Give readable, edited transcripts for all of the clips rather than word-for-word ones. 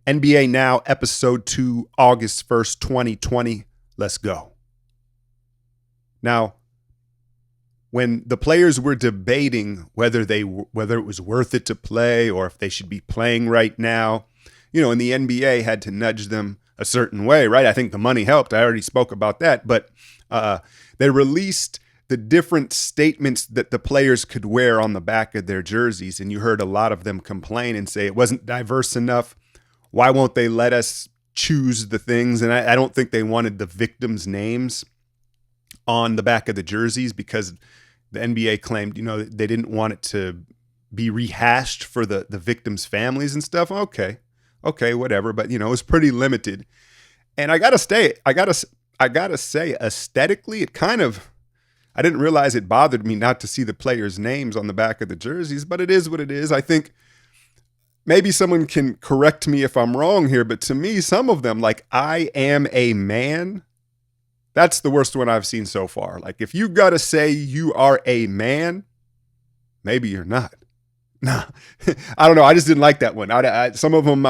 NBA Now, episode 2, August 1st, 2020. Let's go. Now, when the players were debating whether it was worth it to play or if they should be playing right now, and the NBA had to nudge them a certain way, right? I think the money helped. I already spoke about that, but they released the different statements that the players could wear on the back of their jerseys, and you heard a lot of them complain and say it wasn't diverse enough. Why won't they let us choose the things? And I don't think they wanted the victims' names on the back of the jerseys because the NBA claimed, they didn't want it to be rehashed for the victims' families and stuff. Okay, whatever. But, it was pretty limited. And I gotta say, aesthetically, it kind of, I didn't realize it bothered me not to see the players' names on the back of the jerseys, but it is what it is. I think maybe someone can correct me if I'm wrong here, but to me, some of them, like I am a man, that's the worst one I've seen so far. Like if you got to say you are a man, maybe you're not. Nah, I don't know. I just didn't like that one. Some of them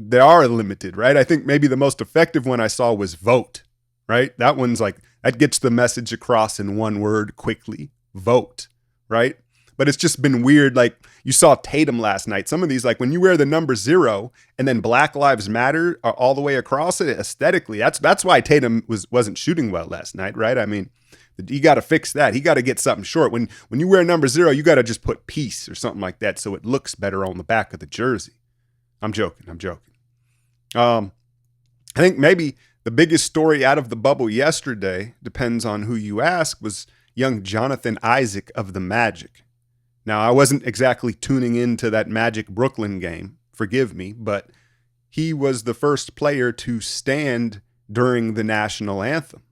they are limited, right? I think maybe the most effective one I saw was vote, right? That one's like, that gets the message across in one word quickly, vote, right? But it's just been weird. Like you saw Tatum last night. Some of these, like when you wear the number 0 and then Black Lives Matter are all the way across it aesthetically, that's why Tatum wasn't shooting well last night, right? I mean, you got to fix that. He got to get something short. When you wear number 0, you got to just put peace or something like that so it looks better on the back of the jersey. I'm joking. I think maybe the biggest story out of the bubble yesterday, depends on who you ask, was young Jonathan Isaac of the Magic. Now, I wasn't exactly tuning into that Magic Brooklyn game, forgive me, but he was the first player to stand during the national anthem.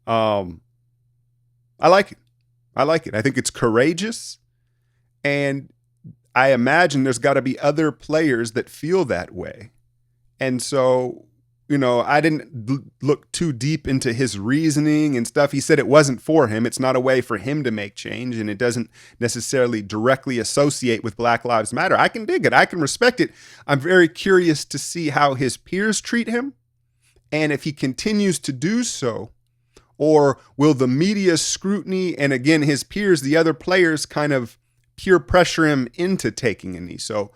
I like it. I think it's courageous, and I imagine there's got to be other players that feel that way. And so, I didn't look too deep into his reasoning and stuff. He said it wasn't for him. It's not a way for him to make change, and it doesn't necessarily directly associate with Black Lives Matter. I can dig it. I can respect it. I'm very curious to see how his peers treat him, and if he continues to do so, or will the media scrutiny and, again, his peers, the other players, kind of peer pressure him into taking a knee? So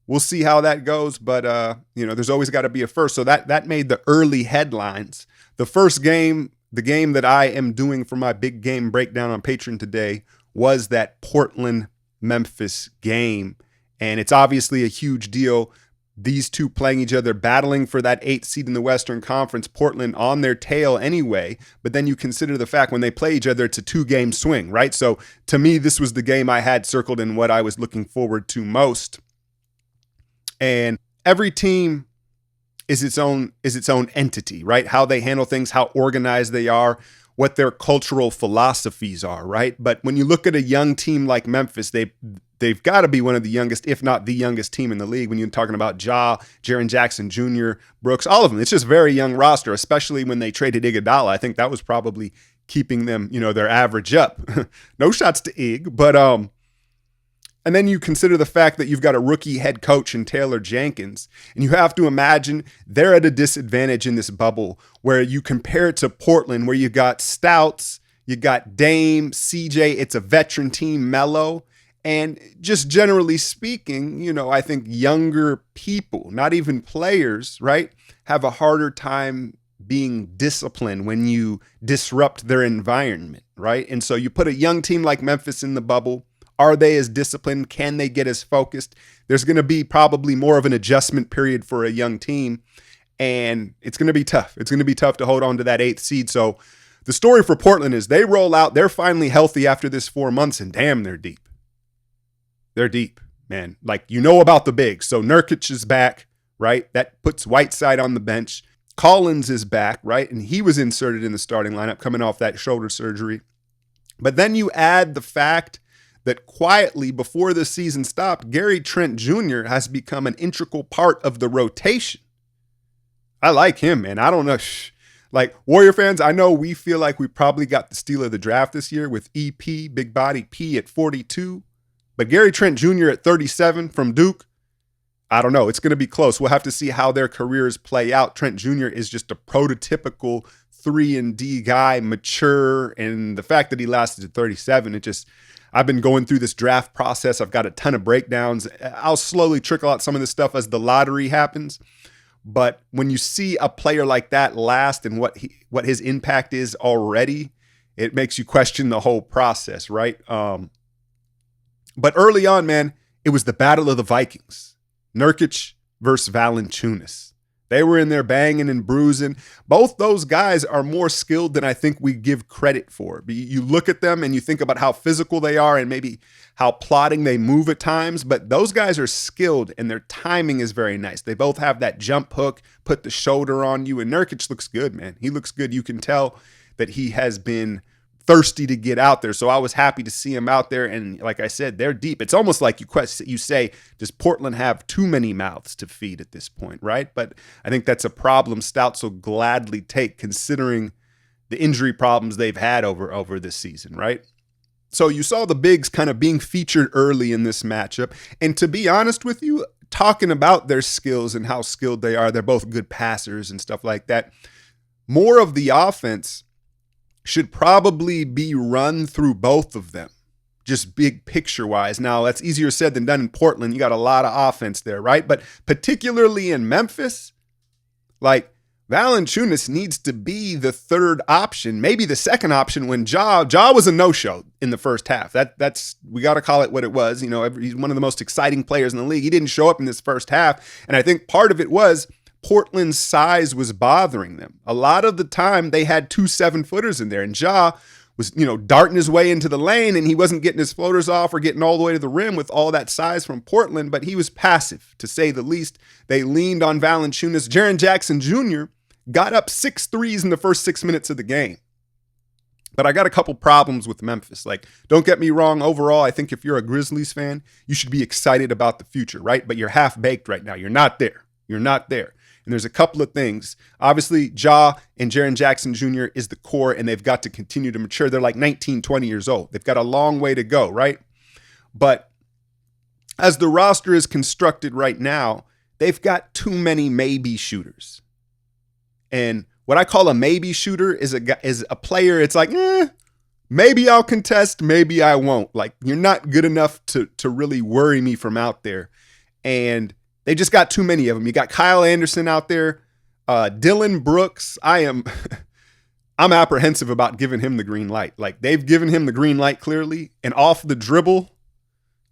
we'll see how that goes, but there's always got to be a first. So that made the early headlines. The first game, the game that I am doing for my big game breakdown on Patreon today, was that Portland-Memphis game, and it's obviously a huge deal. These two playing each other, battling for that 8th seed in the Western Conference, Portland on their tail anyway. But then you consider the fact when they play each other, it's a 2-game swing, right? So to me, this was the game I had circled and what I was looking forward to most. And every team is its own entity, right? How they handle things, how organized they are, what their cultural philosophies are, right? But when you look at a young team like Memphis, they've got to be one of the youngest, if not the youngest team in the league. When you're talking about Jaren Jackson Jr., Brooks, all of them, it's just a very young roster, especially when they traded Iguodala. I think that was probably keeping them, their average up. No shots to Ig, but and then you consider the fact that you've got a rookie head coach in Taylor Jenkins, and you have to imagine they're at a disadvantage in this bubble where you compare it to Portland, where you got Stouts, you got Dame, CJ, it's a veteran team, Melo. And just generally speaking, I think younger people, not even players, right, have a harder time being disciplined when you disrupt their environment, right? And so you put a young team like Memphis in the bubble. Are they as disciplined? Can they get as focused? There's going to be probably more of an adjustment period for a young team, and it's going to be tough. It's going to be tough to hold on to that 8th seed. So the story for Portland is they roll out. They're finally healthy after this 4 months, and damn, they're deep. They're deep, man. Like, about the bigs. So Nurkic is back, right? That puts Whiteside on the bench. Collins is back, right? And he was inserted in the starting lineup coming off that shoulder surgery. But then you add the fact that quietly before the season stopped, Gary Trent Jr. has become an integral part of the rotation. I like him, man. I don't know. Like, Warrior fans, I know we feel like we probably got the steal of the draft this year with EP, Big Body P at 42. But Gary Trent Jr. at 37 from Duke, I don't know. It's going to be close. We'll have to see how their careers play out. Trent Jr. is just a prototypical 3-and-D guy, mature, and the fact that he lasted to 37, I've been going through this draft process. I've got a ton of breakdowns. I'll slowly trickle out some of this stuff as the lottery happens. But when you see a player like that last and what his impact is already, it makes you question the whole process, right? But early on, man, it was the battle of the Vikings. Nurkic versus Valanciunas. They were in there banging and bruising. Both those guys are more skilled than I think we give credit for. You look at them and you think about how physical they are and maybe how plodding they move at times, but those guys are skilled and their timing is very nice. They both have that jump hook, put the shoulder on you, and Nurkic looks good, man. He looks good. You can tell that he has been thirsty to get out there. So I was happy to see him out there. And like I said, they're deep. It's almost like you say, does Portland have too many mouths to feed at this point, right? But I think that's a problem Stouts will gladly take considering the injury problems they've had over this season, right? So you saw the bigs kind of being featured early in this matchup. And to be honest with you, talking about their skills and how skilled they are, they're both good passers and stuff like that. More of the offense should probably be run through both of them, just big picture wise. Now, that's easier said than done in Portland. You got a lot of offense there, right? But particularly in Memphis, like Valanciunas needs to be the third option, maybe the second option when Ja was a no-show in the first half. That's we got to call it what it was. You know, he's one of the most exciting players in the league. He didn't show up in this first half, and I think part of it was Portland's size was bothering them. A lot of the time they had 2 7-footers in there, and Ja was, darting his way into the lane, and he wasn't getting his floaters off or getting all the way to the rim with all that size from Portland, but he was passive, to say the least. They leaned on Valanciunas. Jaren Jackson Jr. got up 6 threes in the first 6 minutes of the game. But I got a couple problems with Memphis. Like, don't get me wrong. Overall, I think if you're a Grizzlies fan, you should be excited about the future, right? But you're half-baked right now. You're not there. You're not there. And there's a couple of things. Obviously, Ja and Jaren Jackson Jr. is the core, and they've got to continue to mature. They're like 19, 20 years old. They've got a long way to go, right? But as the roster is constructed right now, they've got too many maybe shooters. And what I call a maybe shooter is a player, it's like, maybe I'll contest, maybe I won't. Like, you're not good enough to really worry me from out there. And they just got too many of them. You got Kyle Anderson out there, Dylan Brooks. I'm apprehensive about giving him the green light. Like, they've given him the green light clearly, and off the dribble,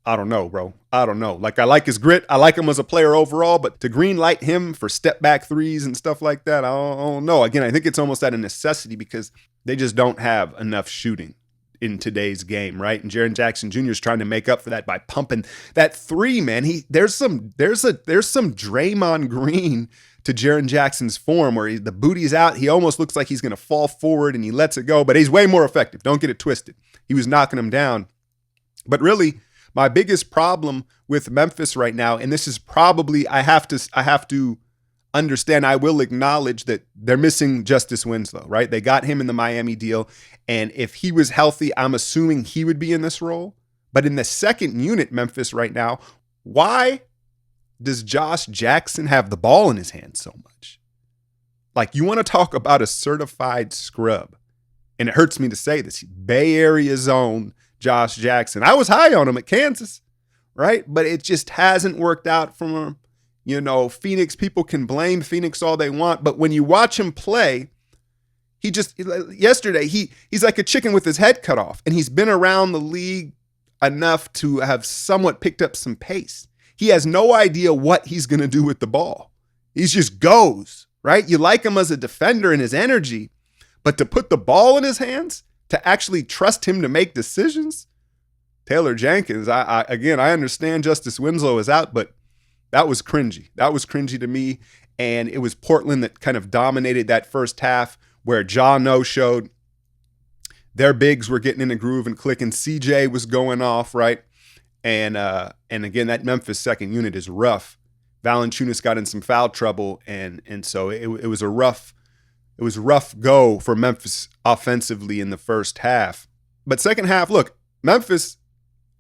I don't know, bro. I don't know. Like, I like his grit. I like him as a player overall, but to green light him for step back threes and stuff like that, I don't know. Again, I think it's almost at a necessity because they just don't have enough shooting in today's game, right? And Jaren Jackson Jr. is trying to make up for that by pumping that three, man. There's some Draymond Green to Jaren Jackson's form where the booty's out. He almost looks like he's going to fall forward and he lets it go, but he's way more effective. Don't get it twisted. He was knocking him down. But really, my biggest problem with Memphis right now, and this is probably, I have to understand, I will acknowledge that they're missing Justice Winslow, right? They got him in the Miami deal. And if he was healthy, I'm assuming he would be in this role. But in the second unit, Memphis right now, why does Josh Jackson have the ball in his hand so much? Like, you want to talk about a certified scrub. And it hurts me to say this. Bay Area zone Josh Jackson. I was high on him at Kansas, right? But it just hasn't worked out for him. Phoenix, people can blame Phoenix all they want, but when you watch him play, yesterday, he's like a chicken with his head cut off, and he's been around the league enough to have somewhat picked up some pace. He has no idea what he's going to do with the ball. He just goes, right? You like him as a defender and his energy, but to put the ball in his hands, to actually trust him to make decisions, Taylor Jenkins, I understand Justice Winslow is out, but that was cringy. That was cringy to me. And it was Portland that kind of dominated that first half where Ja no-showed. Their bigs were getting in a groove and clicking. CJ was going off, right? And again, that Memphis second unit is rough. Valanciunas got in some foul trouble, and so it was a rough go for Memphis offensively in the first half. But second half, look, Memphis,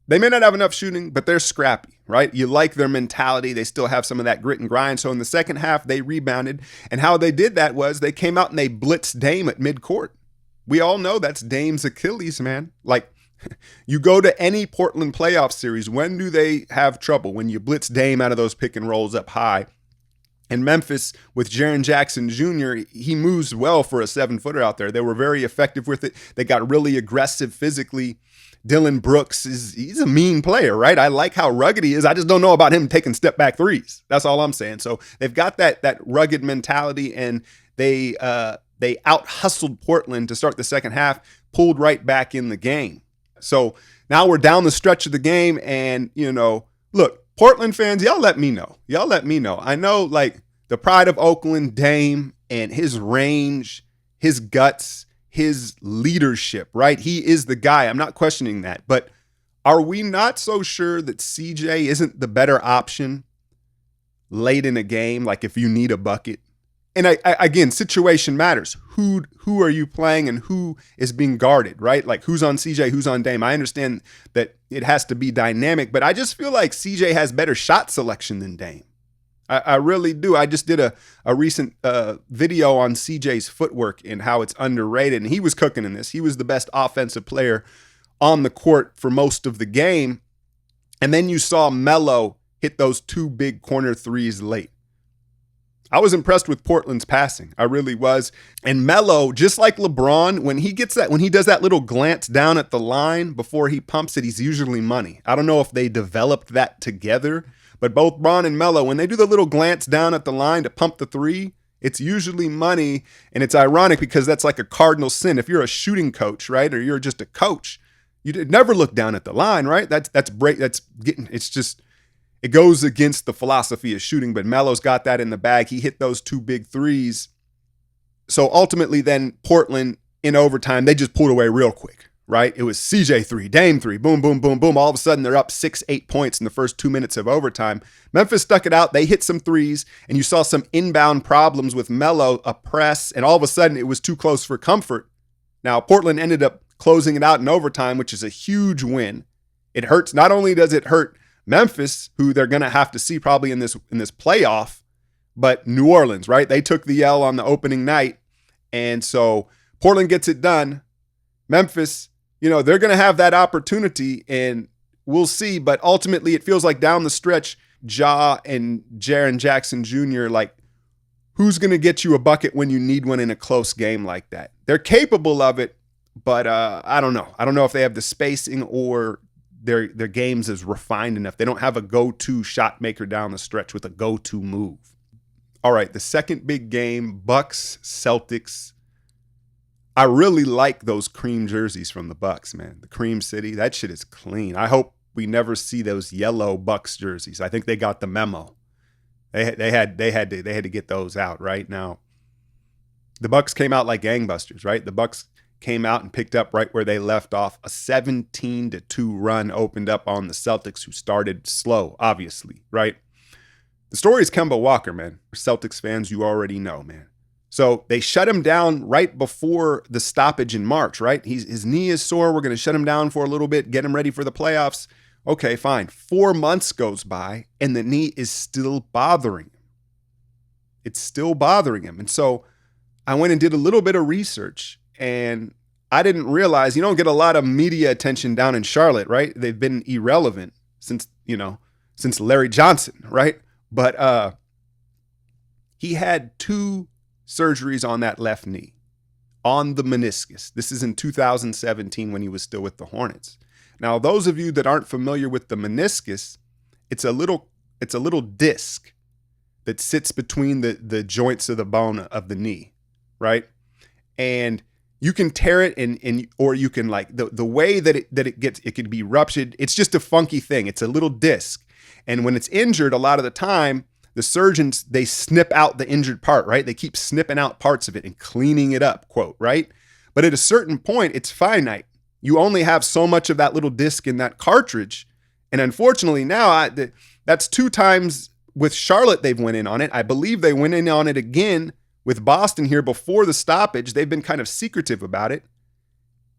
They may not have enough shooting, but they're scrappy, right? You like their mentality. They still have some of that grit and grind. So in the second half, they rebounded. And how they did that was they came out and they blitzed Dame at midcourt. We all know that's Dame's Achilles, man. Like, you go to any Portland playoff series, when do they have trouble? When you blitz Dame out of those pick and rolls up high. And Memphis, with Jaren Jackson Jr., he moves well for a 7-footer out there. They were very effective with it. They got really aggressive physically. Dillon Brooks, he's a mean player, right? I like how rugged he is. I just don't know about him taking step back threes. That's all I'm saying. So they've got that rugged mentality, and they out hustled Portland to start the second half, pulled right back in the game. So now we're down the stretch of the game, and, look, Portland fans, y'all let me know. I know, like, the pride of Oakland, Dame, and his range, his guts, his leadership, right? He is the guy. I'm not questioning that. But are we not so sure that CJ isn't the better option late in a game, like if you need a bucket? And again, situation matters. Who are you playing and who is being guarded, right? Like, who's on CJ, who's on Dame? I understand that it has to be dynamic, but I just feel like CJ has better shot selection than Dame. I really do. I just did a recent video on CJ's footwork and how it's underrated, and he was cooking in this. He was the best offensive player on the court for most of the game. And then you saw Melo hit those 2 big corner threes late. I was impressed with Portland's passing. I really was. And Melo, just like LeBron, when he does that little glance down at the line before he pumps it, he's usually money. I don't know if they developed that together, but both Bron and Melo, when they do the little glance down at the line to pump the three, it's usually money. And it's ironic because that's like a cardinal sin. If you're a shooting coach, right, or you're just a coach, you never look down at the line, right? It goes against the philosophy of shooting, but Melo's got that in the bag. He hit those 2 big threes. So ultimately then Portland in overtime, they just pulled away real quick, right? It was CJ 3, Dame 3, boom, boom, boom, boom. All of a sudden they're up 6-8 points in the first 2 minutes of overtime. Memphis stuck it out. They hit some threes, and you saw some inbound problems with Melo, a press, and all of a sudden it was too close for comfort. Now Portland ended up closing it out in overtime, which is a huge win. It hurts. Not only does it hurt Memphis, who they're going to have to see probably in this playoff, but New Orleans, right? They took the L on the opening night. And so Portland gets it done. Memphis, they're going to have that opportunity, and we'll see. But ultimately, it feels like down the stretch, Ja and Jaren Jackson Jr., like, who's going to get you a bucket when you need one in a close game like that? They're capable of it, but I don't know. I don't know if they have the spacing or their games is refined enough. They don't have a go-to shot maker down the stretch with a go-to move. All right, the second big game, Bucks, Celtics. I really like those cream jerseys from the Bucks, man. The Cream City, that shit is clean. I hope we never see those yellow Bucks jerseys. I think they got the memo. They had to get those out right now. The Bucks came out like gangbusters, right? The Bucks came out and picked up right where they left off. A 17-2 run opened up on the Celtics, who started slow, obviously, right? The story is Kemba Walker, man. Celtics fans, you already know, man. So they shut him down right before the stoppage in March, right? His knee is sore. We're going to shut him down for a little bit, get him ready for the playoffs. Okay, fine. 4 months goes by, and the knee is still bothering him. It's still bothering him. And so I went and did a little bit of research, and I didn't realize you don't get a lot of media attention down in Charlotte, right? They've been irrelevant since Larry Johnson, right? But he had 2 surgeries on that left knee, on the meniscus. This is in 2017 when he was still with the Hornets. Now, those of you that aren't familiar with the meniscus, it's a little disc that sits between the joints of the bone of the knee, right? And you can tear it or you can, like, the way that it could be ruptured. It's just a funky thing. It's a little disc. And when it's injured, a lot of the time, the surgeons, they snip out the injured part, right? They keep snipping out parts of it and cleaning it up, quote, right? But at a certain point, it's finite. You only have so much of that little disc in that cartridge. And unfortunately now, that's 2 times with Charlotte they've went in on it. I believe they went in on it again with Boston here before the stoppage. They've been kind of secretive about it.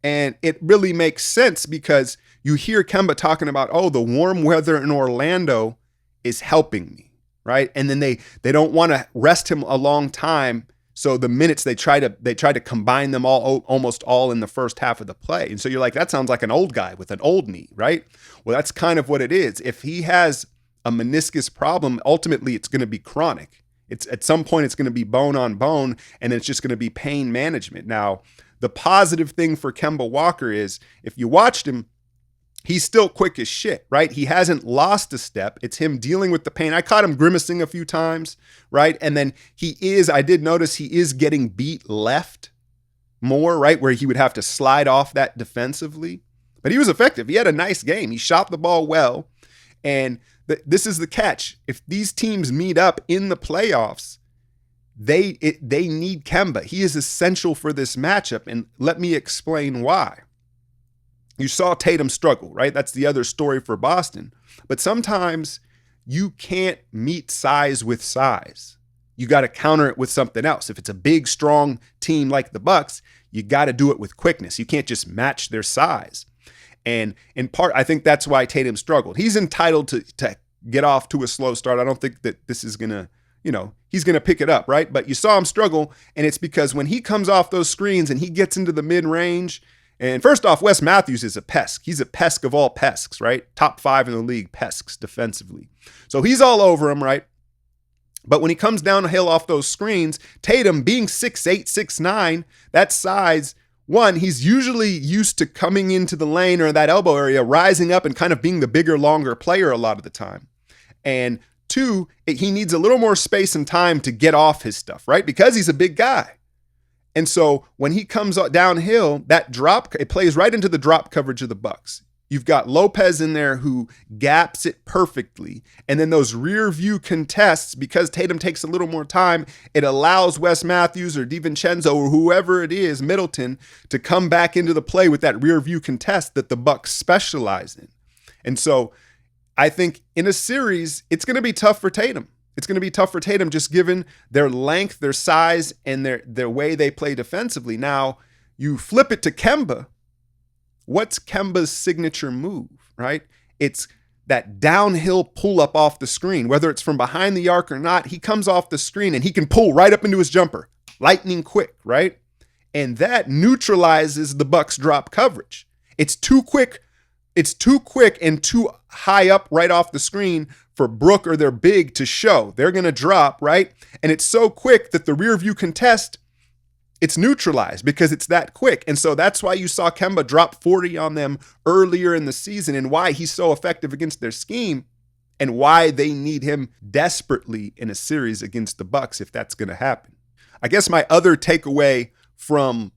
And it really makes sense because you hear Kemba talking about, oh, the warm weather in Orlando is helping me, right? And then they don't want to rest him a long time. So the minutes they try to combine them all almost all in the first half of the play. And so you're like, that sounds like an old guy with an old knee, right? Well, that's kind of what it is. If he has a meniscus problem, ultimately it's going to be chronic. It's at some point it's going to be bone on bone, and it's just going to be pain management. Now, the positive thing for Kemba Walker is if you watched him, he's still quick as shit, right? He hasn't lost a step. It's him dealing with the pain. I caught him grimacing a few times, right? And then I did notice he is getting beat left more, right? Where he would have to slide off that defensively. But he was effective. He had a nice game. He shot the ball well. And this is the catch. If these teams meet up in the playoffs, they need Kemba. He is essential for this matchup. And let me explain why. You saw Tatum struggle, right? That's the other story for Boston. But sometimes you can't meet size with size. You got to counter it with something else. If it's a big, strong team like the Bucks, you got to do it with quickness. You can't just match their size. And in part, I think that's why Tatum struggled. He's entitled to get off to a slow start. I don't think that this is going to, he's going to pick it up, right? But you saw him struggle, and it's because when he comes off those screens and he gets into the mid-range, and first off, Wes Matthews is a pest. He's a pest of all pests, right? Top 5 in the league, pests defensively. So he's all over him, right? But when he comes downhill off those screens, Tatum being 6'8", 6'9", that size, one, he's usually used to coming into the lane or that elbow area, rising up and kind of being the bigger, longer player a lot of the time. And two, he needs a little more space and time to get off his stuff, right? Because he's a big guy. And so when he comes downhill, that drop, it plays right into the drop coverage of the Bucks. You've got Lopez in there who gaps it perfectly. And then those rear view contests, because Tatum takes a little more time, it allows Wes Matthews or DiVincenzo or whoever it is, Middleton, to come back into the play with that rear view contest that the Bucks specialize in. And so I think in a series, it's going to be tough for Tatum. It's going to be tough for Tatum just given their length, their size, and their way they play defensively. Now, you flip it to Kemba. What's Kemba's signature move, right? It's that downhill pull up off the screen, whether it's from behind the arc or not. He comes off the screen and he can pull right up into his jumper, lightning quick, right? And that neutralizes the Bucks drop coverage. It's too quick. It's too quick and too high up right off the screen for Brook or their big to show. They're going to drop, right? And it's so quick that the rear view contest, it's neutralized because it's that quick. And so that's why you saw Kemba drop 40 on them earlier in the season and why he's so effective against their scheme and why they need him desperately in a series against the Bucks if that's going to happen. I guess my other takeaway from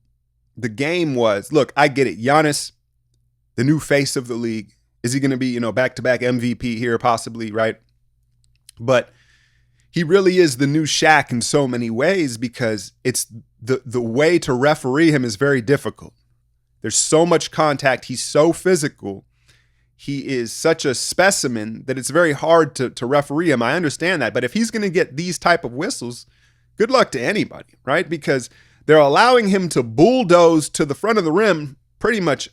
the game was, look, I get it. Giannis, the new face of the league. Is he going to be, back-to-back MVP here possibly, right? But he really is the new Shaq in so many ways because it's the way to referee him is very difficult. There's so much contact. He's so physical. He is such a specimen that it's very hard to referee him. I understand that. But if he's going to get these type of whistles, good luck to anybody, right? Because they're allowing him to bulldoze to the front of the rim pretty much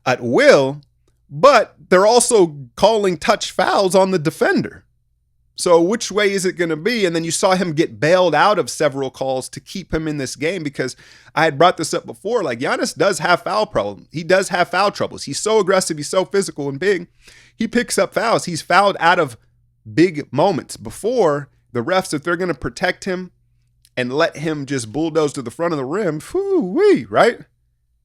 at will, but they're also calling touch fouls on the defender. So which way is it going to be? And then you saw him get bailed out of several calls to keep him in this game because I had brought this up before. Like Giannis does have foul problems. He does have foul troubles. He's so aggressive. He's so physical and big. He picks up fouls. He's fouled out of big moments before. The refs, if they're going to protect him and let him just bulldoze to the front of the rim, whoo-wee, right?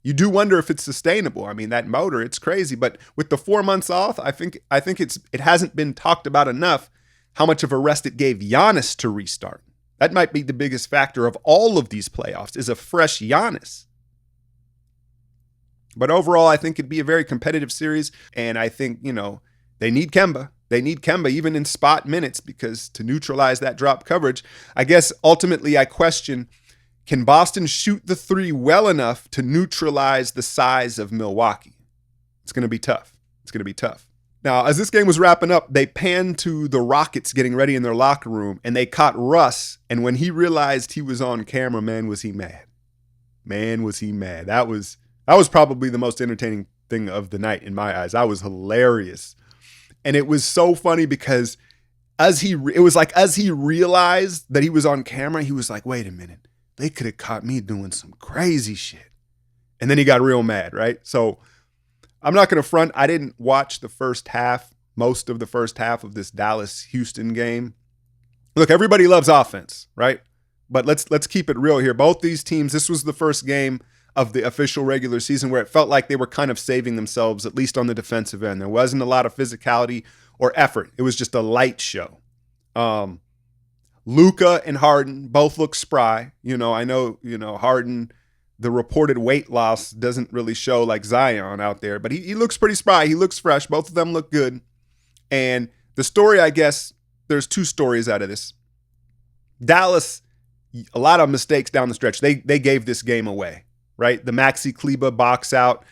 You do wonder if it's sustainable. I mean, that motor, it's crazy. But with the 4 months off, I think it hasn't been talked about enough how much of a rest it gave Giannis to restart. That might be the biggest factor of all of these playoffs is a fresh Giannis. But overall, I think it'd be a very competitive series. And I think, they need Kemba. They need Kemba even in spot minutes because to neutralize that drop coverage, I guess ultimately I question, can Boston shoot the three well enough to neutralize the size of Milwaukee? It's going to be tough. It's going to be tough. Now, as this game was wrapping up, they panned to the Rockets getting ready in their locker room, and they caught Russ. And when he realized he was on camera, man, was he mad. Man, was he mad. That was That was probably the most entertaining thing of the night in my eyes. That was hilarious. And it was so funny because as he realized that he was on camera, he was like, wait a minute, they could have caught me doing some crazy shit. And then he got real mad, right? So I'm not going to front. I didn't watch the first half, most of the first half of this Dallas-Houston game. Look, everybody loves offense, right? But let's keep it real here. Both these teams, this was the first game of the official regular season where it felt like they were kind of saving themselves, at least on the defensive end. There wasn't a lot of physicality or effort. It was just a light show. Luka and Harden both look spry. I know, Harden, the reported weight loss doesn't really show like Zion out there, but he looks pretty spry. He looks fresh. Both of them look good. And the story, I guess, there's two stories out of this. Dallas, a lot of mistakes down the stretch. They gave this game away, right? The Maxi Kleba box out,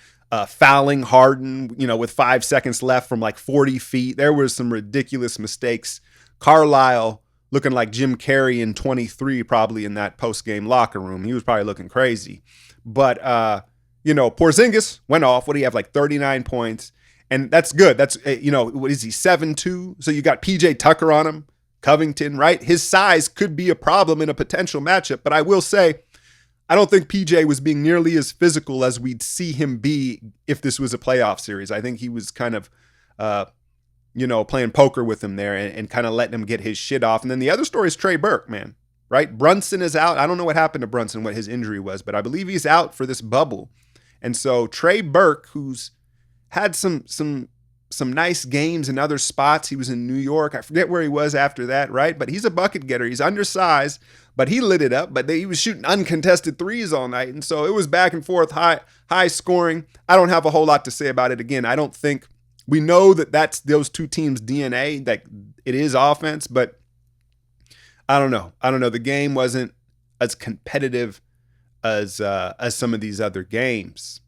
fouling Harden, with 5 seconds left from like 40 feet. There was some ridiculous mistakes. Carlisle looking like Jim Carrey in 23, probably in that post-game locker room. He was probably looking crazy. But, Porzingis went off. What do you have, like 39 points? And that's good. That's, what is he, 7'2"? So you got PJ Tucker on him, Covington, right? His size could be a problem in a potential matchup. But I will say, I don't think PJ was being nearly as physical as we'd see him be if this was a playoff series. I think he was kind of, playing poker with him there and kind of letting him get his shit off. And then the other story is Trey Burke, man, right? Brunson is out. I don't know what happened to Brunson, what his injury was, but I believe he's out for this bubble. And so Trey Burke, who's had some nice games in other spots. He was in New York. I forget where he was after that, right? But he's a bucket getter. He's undersized, but he lit it up. But he was shooting uncontested threes all night. And so it was back and forth, high scoring. I don't have a whole lot to say about it. Again, I don't think we know that that's those two teams' DNA, that it is offense, but I don't know. The game wasn't as competitive as some of these other games.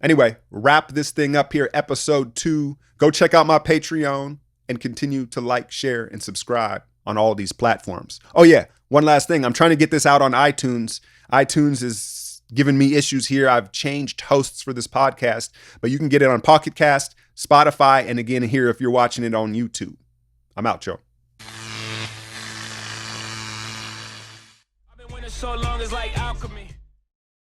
Anyway, wrap this thing up here, episode 2. Go check out my Patreon and continue to like, share, and subscribe on all these platforms. Oh yeah, one last thing. I'm trying to get this out on iTunes. iTunes is giving me issues here. I've changed hosts for this podcast, but you can get it on Pocket Cast, Spotify, and again here if you're watching it on YouTube. I'm out, Joe. I've been winning so long, it's like alchemy.